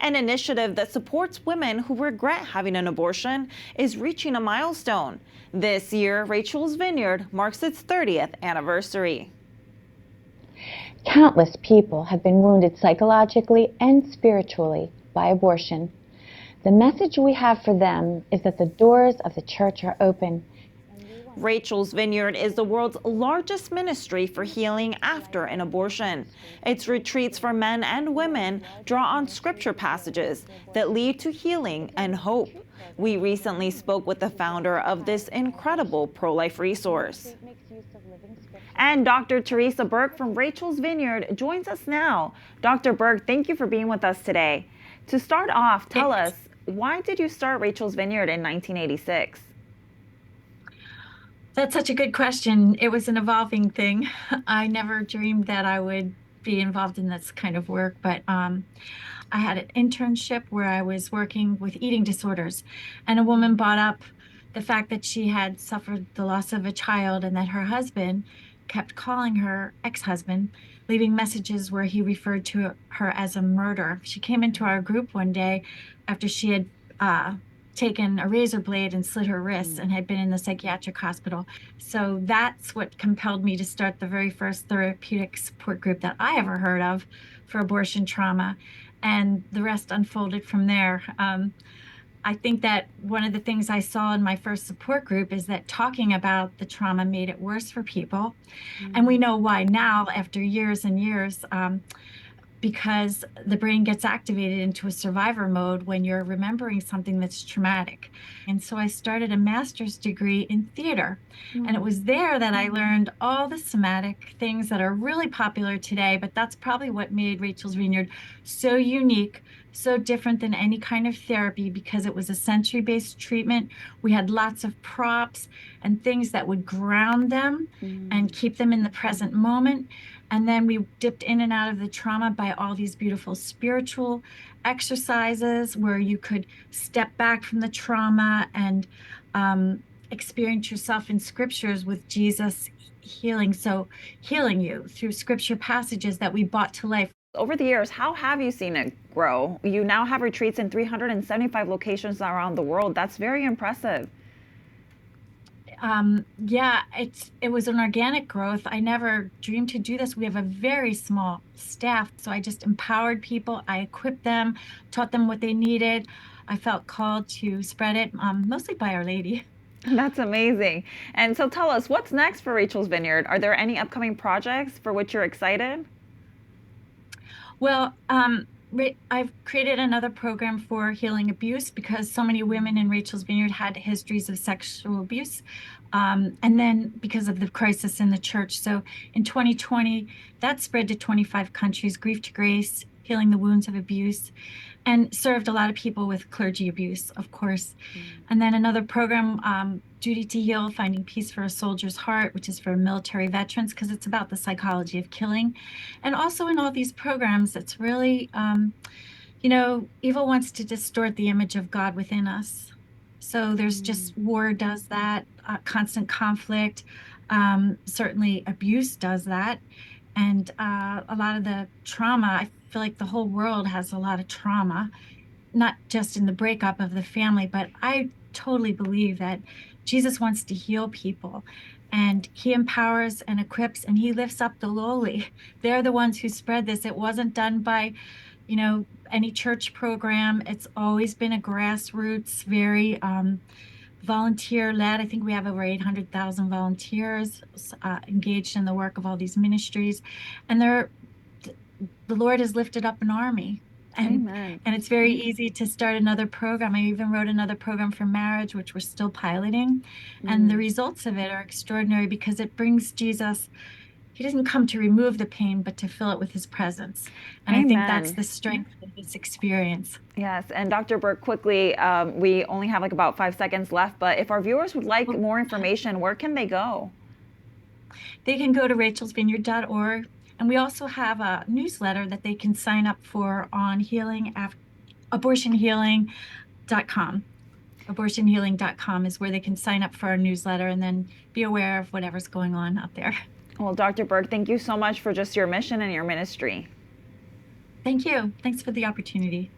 An initiative that supports women who regret having an abortion is reaching a milestone. This year, Rachel's Vineyard marks its 30th anniversary. Countless people have been wounded psychologically and spiritually by abortion. The message we have for them is that the doors of the church are open. Rachel's Vineyard is the world's largest ministry for healing after an abortion. Its retreats for men and women draw on scripture passages that lead to healing and hope. We recently spoke with the founder of this incredible pro-life resource. And Dr. Theresa Burke from Rachel's Vineyard joins us now. Dr. Burke, thank you for being with us today. To start off, tell us, why did you start Rachel's Vineyard in 1986? That's such a good question. It was an evolving thing. I never dreamed that I would be involved in this kind of work, but I had an internship where I was working with eating disorders, and a woman brought up the fact that she had suffered the loss of a child and that her husband kept calling her ex-husband, leaving messages where he referred to her as a murderer. She came into our group one day after she had taken a razor blade and slit her wrists and had been in the psychiatric hospital. So that's what compelled me to start the very first therapeutic support group that I ever heard of for abortion trauma. And the rest unfolded from there. I think that one of the things I saw in my first support group is that talking about the trauma made it worse for people. And we know why now, after years and years, because the brain gets activated into a survivor mode when you're remembering something that's traumatic. And so I started a master's degree in theater. And it was there that I learned all the somatic things that are really popular today, but that's probably what made Rachel's Vineyard so unique, so different than any kind of therapy, because it was a sensory-based treatment. We had lots of props and things that would ground them and keep them in the present moment. And then we dipped in and out of the trauma by all these beautiful spiritual exercises where you could step back from the trauma and experience yourself in scriptures with Jesus healing you through scripture passages that we brought to life. Over the years, how have you seen it grow? You now have retreats in 375 locations around the world. That's very impressive. Yeah, it was an organic growth. I never dreamed to do this. We have a very small staff, so I just empowered people. I equipped them, taught them what they needed. I felt called to spread it, mostly by Our Lady. That's amazing. And so tell us, what's next for Rachel's Vineyard? Are there any upcoming projects for which you're excited? Well, I've created another program for healing abuse because so many women in Rachel's Vineyard had histories of sexual abuse. And then because of the crisis in the church. So in 2020, that spread to 25 countries, Grief to Grace, Healing the Wounds of Abuse, and served a lot of people with clergy abuse, of course. And then another program, Duty to Heal, Finding Peace for a Soldier's Heart, which is for military veterans, because it's about the psychology of killing. And also in all these programs, it's really, evil wants to distort the image of God within us. So there's just war does that, constant conflict, certainly abuse does that. And a lot of the trauma, I feel like the whole world has a lot of trauma, not just in the breakup of the family, but I totally believe that Jesus wants to heal people, and he empowers and equips, and he lifts up the lowly. They're the ones who spread this. It wasn't done by, any church program. It's always been a grassroots, very volunteer-led. I think we have over 800,000 volunteers engaged in the work of all these ministries, and the Lord has lifted up an army. And it's very easy to start another program. I even wrote another program for marriage, which we're still piloting. And the results of it are extraordinary because it brings Jesus. He doesn't come to remove the pain, but to fill it with his presence. And I think that's the strength of this experience. Yes. And Dr. Burke, quickly, we only have about 5 seconds left, but if our viewers would like more information, where can they go? They can go to rachelsvineyard.org. And we also have a newsletter that they can sign up for on abortionhealing.com. Abortionhealing.com is where they can sign up for our newsletter and then be aware of whatever's going on out there. Well, Dr. Burke, thank you so much for just your mission and your ministry. Thank you. Thanks for the opportunity.